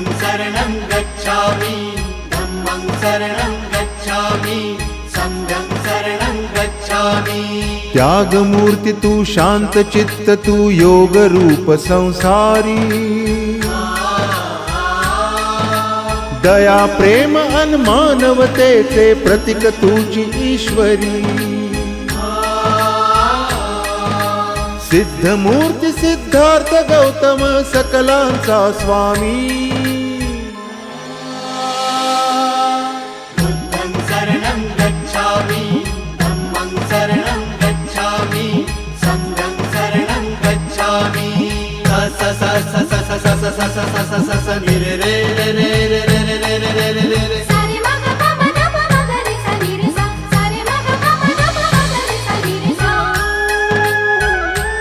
बुद्धं शरणं गच्छामि धम्मं शरणं गच्छामि संघं शरणं गच्छामि। त्यागमूर्ती तू शांत चित्त तू योग रूप संसारी दया प्रेम अन मानवतेचे प्रतीक तुझी ईश्वरी सिद्धमूर्ती सिद्धार्थ गौतम सकलांचा स्वामी बुद्धं शरणं गच्छामि धम्मं शरणं गच्छामि संघं शरणं गच्छामि। स स स स स स स स स स स स स नि रे